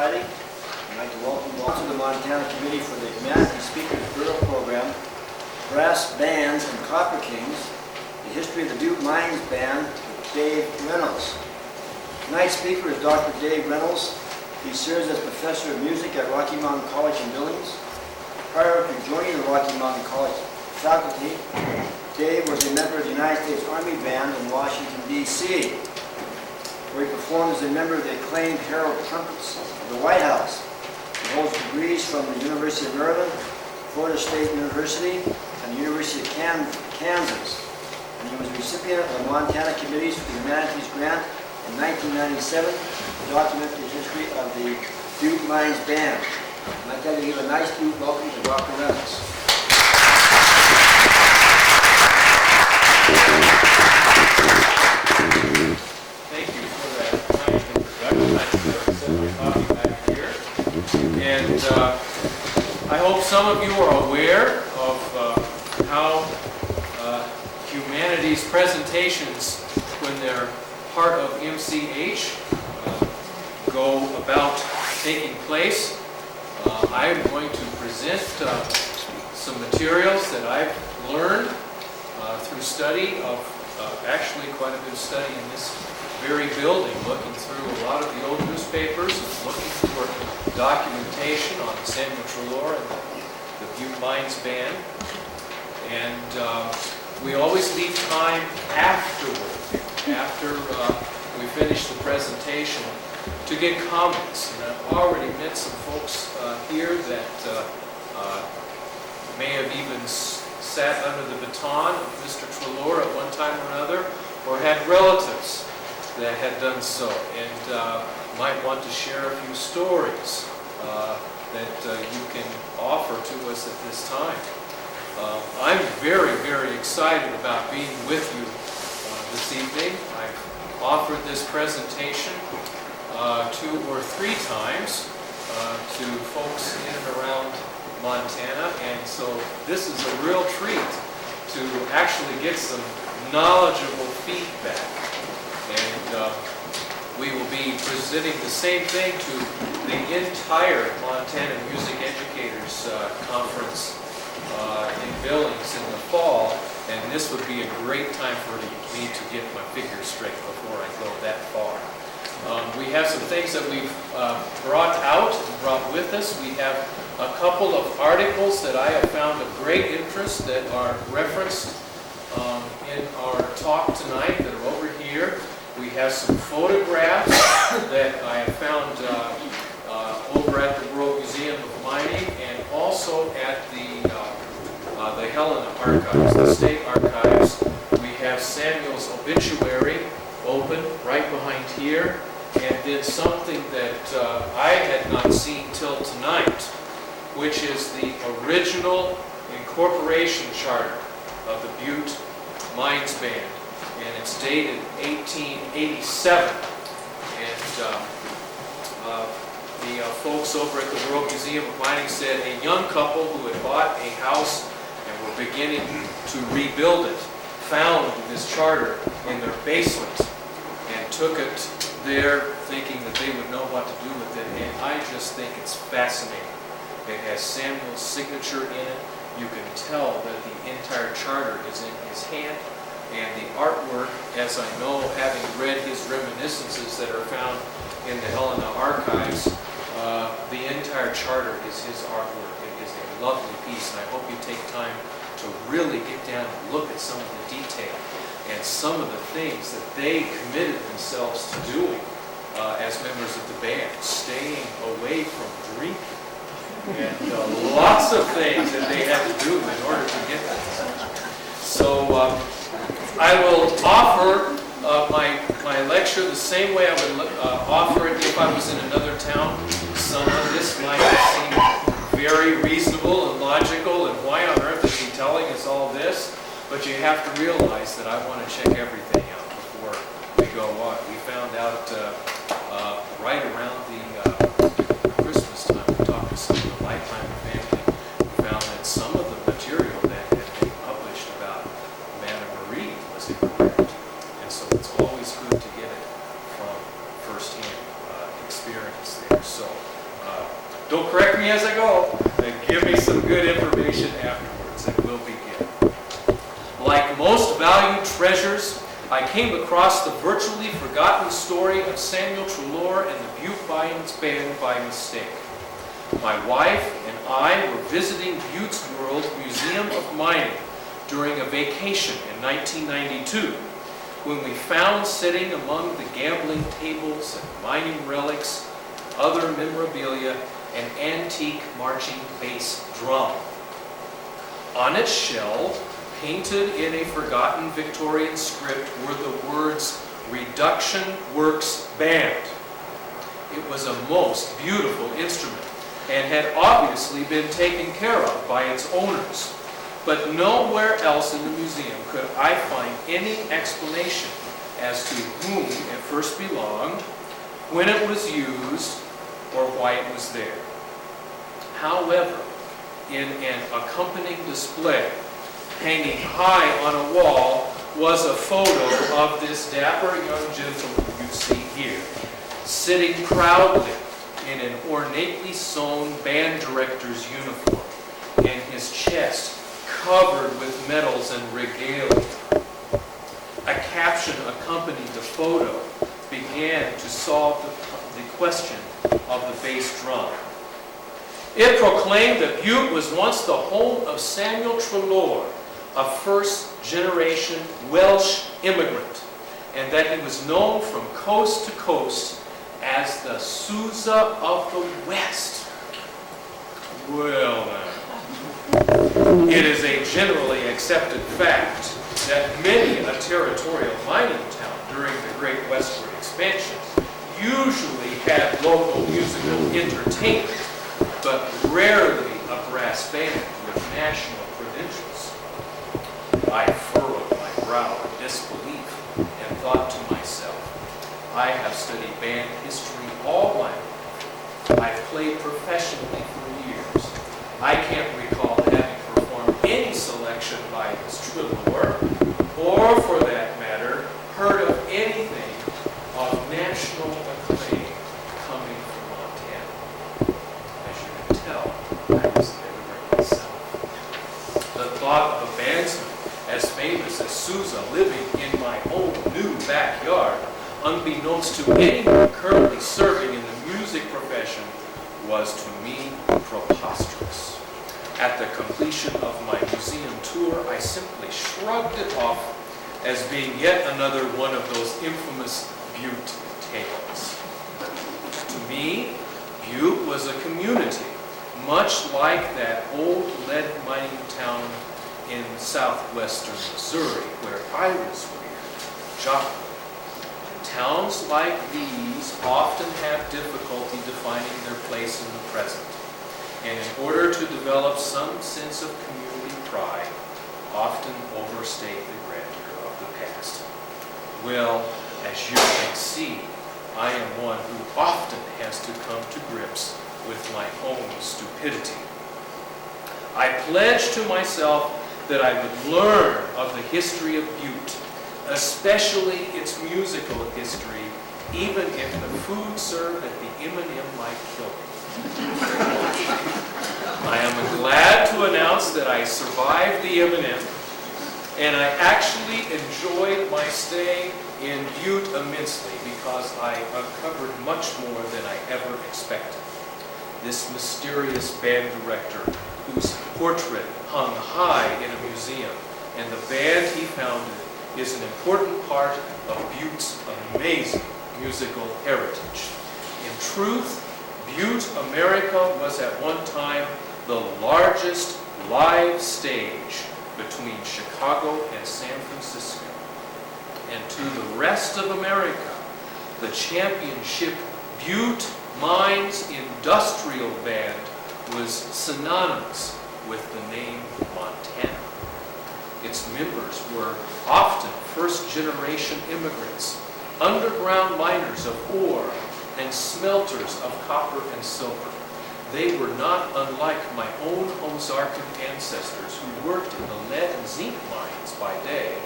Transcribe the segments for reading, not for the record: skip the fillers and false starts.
Society. I'd like to welcome also the Montana Committee for the Humanities Speakers Bureau Program, Brass Bands and Copper Kings, the history of the Butte Mines Band with Dave Reynolds. Tonight's speaker is Dr. Dave Reynolds. He serves as Professor of Music at Rocky Mountain College in Billings. Prior to joining the Rocky Mountain College faculty, Dave was a member of the United States Army Band in Washington, D.C., where he performed as a member of the acclaimed Herald Trumpets of the White House. He holds degrees from the University of Maryland, Florida State University, and the University of Kansas. And he was a recipient of the Montana Committee's for the Humanities Grant in 1997 to document the history of the Butte Mines Band. I'd like to give a nice Butte welcome to Dr. Reynolds. And I hope some of you are aware of how humanities presentations, when they're part of MCH, go about taking place. I'm going to present some materials that I've learned through study of actually quite a bit of study in this very building, looking through a lot of the old newspapers and looking for documentation on Samuel Treloar and the Butte Mines Band. And we always leave time afterward, after we finish the presentation, to get comments. And I've already met some folks here that may have even sat under the baton of Mr. Treloar at one time or another, or had relatives that had done so, and might want to share a few stories that you can offer to us at this time. I'm very, very excited about being with you this evening. I've offered this presentation 2 or 3 times to folks in and around Montana, and so this is a real treat to actually get some knowledgeable feedback. And we will be presenting the same thing to the entire Montana Music Educators Conference in Billings in the fall, and this would be a great time for me to get my figures straight before I go that far. We have some things that we've brought out and brought with us. We have a couple of articles that I have found of great interest that are referenced in our talk tonight that are over here. We have some photographs that I have found over at the World Museum of Mining and also at the Helena Archives, the State Archives. We have Samuel's obituary open right behind here, and then something that I had not seen till tonight, which is the original incorporation charter of the Butte Mines Band. And it's dated 1887. And the folks over at the World Museum of Mining said a young couple who had bought a house and were beginning to rebuild it found this charter in their basement and took it there thinking that they would know what to do with it. And I just think it's fascinating. It has Samuel's signature in it. You can tell that the entire charter is in his hand. And the artwork, as I know, having read his reminiscences that are found in the Helena Archives, the entire charter is his artwork. It is a lovely piece, and I hope you take time to really get down and look at some of the detail and some of the things that they committed themselves to doing as members of the band, staying away from drinking, and lots of things that they had to do in order to get that. So I will offer my lecture the same way I would offer it if I was in another town. Some of this might seem very reasonable and logical, and why on earth is he telling us all this? But you have to realize that I want to check everything out before we go on. We found out right around the Christmas time, we talked to some of the Lifetime family. We found that some of the material that had been published about Madame Marie was incorrect. And so it's always good to get it from firsthand experience there. So don't correct me as I go, and give me some good information afterwards, and we'll begin. Like most valued treasures, I came across the virtually forgotten story of Samuel Treloar and the Butte Mines Band by mistake. My wife and I were visiting Butte's World Museum of Mining during a vacation in 1992, when we found sitting among the gambling tables and mining relics, other memorabilia, an antique marching bass drum. On its shell, painted in a forgotten Victorian script, were the words Reduction Works Band. It was a most beautiful instrument and had obviously been taken care of by its owners. But nowhere else in the museum could I find any explanation as to whom it first belonged, when it was used, or why it was there. However, in an accompanying display, hanging high on a wall, was a photo of this dapper young gentleman you see here, sitting proudly in an ornately sewn band director's uniform, and his chest covered with medals and regalia. A caption accompanied the photo, began to solve the question of the bass drum. It proclaimed that Butte was once the home of Samuel Treloar, a first-generation Welsh immigrant, and that he was known from coast to coast as the Sousa of the West. Well, it is a generally accepted fact that many a territorial mining town during the Great Westward Expansion usually had local musical entertainment, but rarely a brass band with national credentials. I furrowed my brow in disbelief and thought to myself, I have studied band history all my life. I've played professionally for years. I can't recall having performed any selection by Miss Treloar, or for that matter, heard of anything of national acclaim coming from Montana. As you can tell, I was there myself. The thought of a bandsman as famous as Sousa living in my own new backyard, unbeknownst to anyone currently serving in the music profession, was to me preposterous. At the completion of my museum tour, I simply shrugged it off as being yet another one of those infamous Butte tales. To me, Butte was a community, much like that old lead mining town in southwestern Missouri where I was reared, Joplin. Towns like these often have difficulty defining their place in the present, and in order to develop some sense of community pride, often overstate the grandeur of the past. Well, as you can see, I am one who often has to come to grips with my own stupidity. I pledged to myself that I would learn of the history of Butte, especially its musical history, even if the food served at the M&M might kill me. I am glad to announce that I survived the M&M, and I actually enjoyed my stay in Butte immensely because I uncovered much more than I ever expected. This mysterious band director, whose portrait hung high in a museum, and the band he founded, is an important part of Butte's amazing musical heritage. In truth, Butte, America was at one time the largest live stage between Chicago and San Francisco. And to the rest of America, the championship Butte Mines Industrial Band was synonymous with the name Montana. Its members were often first-generation immigrants, underground miners of ore, and smelters of copper and silver. They were not unlike my own Ozarkan ancestors who worked in the lead and zinc mines by day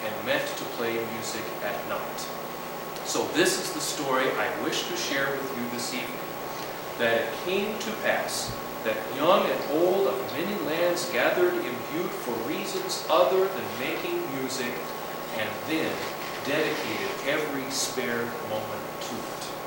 and meant to play music at night. So this is the story I wish to share with you this evening. That it came to pass that young and old of many lands gathered in Butte for reasons other than making music, and then dedicated every spare moment to it.